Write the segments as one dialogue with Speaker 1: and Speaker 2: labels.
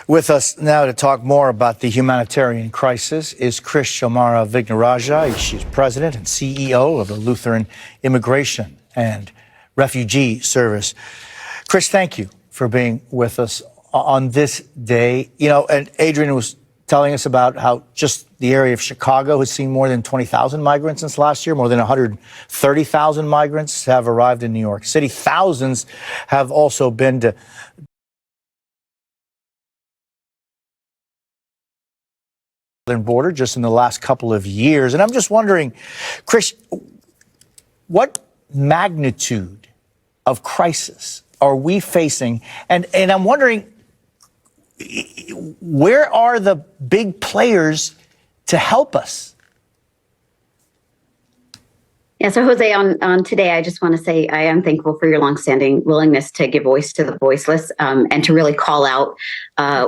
Speaker 1: With us now to talk more about the humanitarian crisis is Krish O'Mara Vignarajah. She's president and CEO of the Lutheran Immigration and Refugee Service. Krish, thank you for being with us on this day. You know, and Adrian was telling us about how just the area of Chicago has seen more than 20,000 migrants since last year. More than 130,000 migrants have arrived in New York City. Thousands have also been to border just in the last couple of years. And I'm just wondering, Krish, what magnitude of crisis are we facing? And I'm wondering, where are the big players to help us?
Speaker 2: Yeah, so Jose, on today, I just want to say I am thankful for your longstanding willingness to give voice to the voiceless and to really call out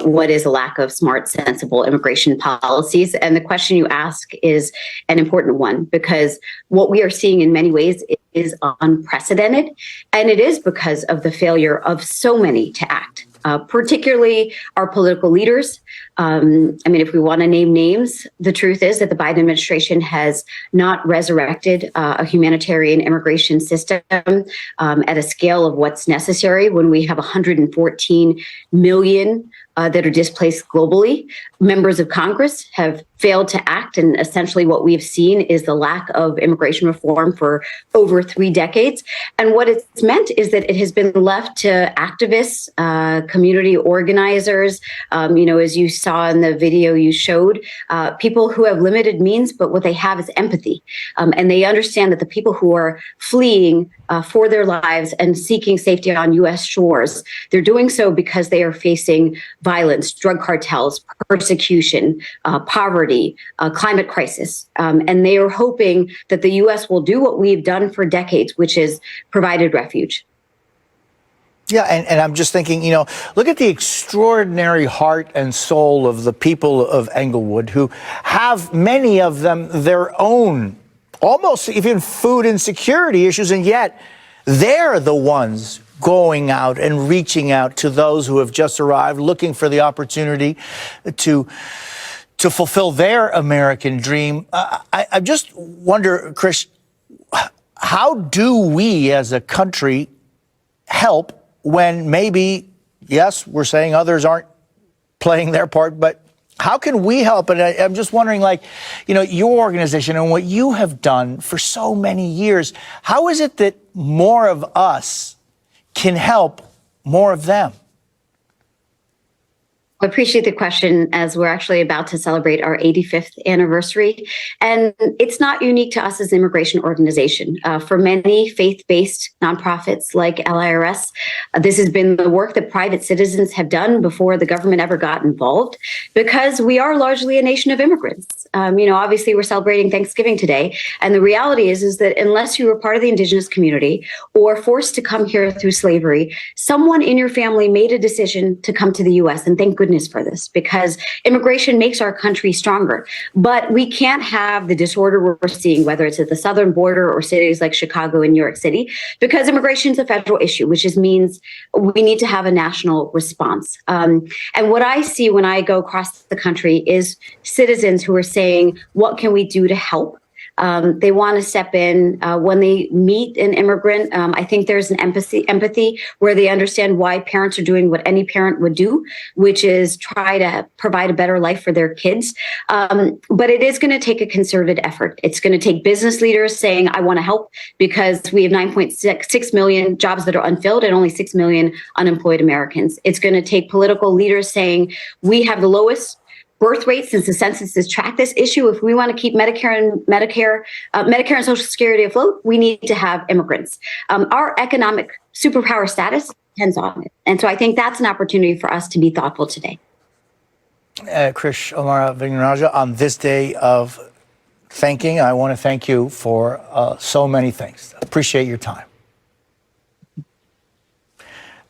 Speaker 2: what is a lack of smart, sensible immigration policies. And the question you ask is an important one, because what we are seeing in many ways is unprecedented. And it is because of the failure of so many to act. Particularly our political leaders. I mean, if we want to name names, the truth is that the Biden administration has not resurrected a humanitarian immigration system at a scale of what's necessary when we have 114 million that are displaced globally. Members of Congress have failed to act, and essentially what we've seen is the lack of immigration reform for over 3 decades. And what it's meant is that it has been left to activists, community organizers, as you saw in the video you showed, people who have limited means, but what they have is empathy. And they understand that the people who are fleeing for their lives and seeking safety on U.S. shores, they're doing so because they are facing violence, drug cartels, persecution, poverty, climate crisis. And they are hoping that the U.S. will do what we've done for decades, which is provided refuge.
Speaker 1: Yeah, and I'm just thinking, look at the extraordinary heart and soul of the people of Englewood, who have, many of them, their own, almost even food insecurity issues, and yet they're the ones going out and reaching out to those who have just arrived, looking for the opportunity to fulfill their American dream. I just wonder, Krish, how do we as a country help when maybe, yes, we're saying others aren't playing their part, but how can we help? And I'm just wondering, your organization and what you have done for so many years, how is it that more of us can help more of them?
Speaker 2: I appreciate the question, as we're actually about to celebrate our 85th anniversary. And it's not unique to us as an immigration organization. For many faith-based nonprofits like LIRS, this has been the work that private citizens have done before the government ever got involved, because we are largely a nation of immigrants. Obviously we're celebrating Thanksgiving today. And the reality is that unless you were part of the indigenous community or forced to come here through slavery, someone in your family made a decision to come to the U.S. And thank goodness for this, because immigration makes our country stronger. But we can't have the disorder we're seeing, whether it's at the southern border or cities like Chicago and New York City, because immigration is a federal issue, which just means we need to have a national response. And what I see when I go across the country is citizens who are saying, what can we do to help? They want to step in when they meet an immigrant. I think there's an empathy where they understand why parents are doing what any parent would do, which is try to provide a better life for their kids. But it is going to take a concerted effort. It's going to take business leaders saying, I want to help, because we have 9.6 million jobs that are unfilled and only 6 million unemployed Americans. It's going to take political leaders saying, we have the lowest birth rate since the census has tracked this issue. If we want to keep Medicare and Social Security afloat, we need to have immigrants. Our economic superpower status depends on it. And so I think that's an opportunity for us to be thoughtful today.
Speaker 1: Krish O'Mara Vignarajah, on this day of thanking, I want to thank you for so many things. Appreciate your time.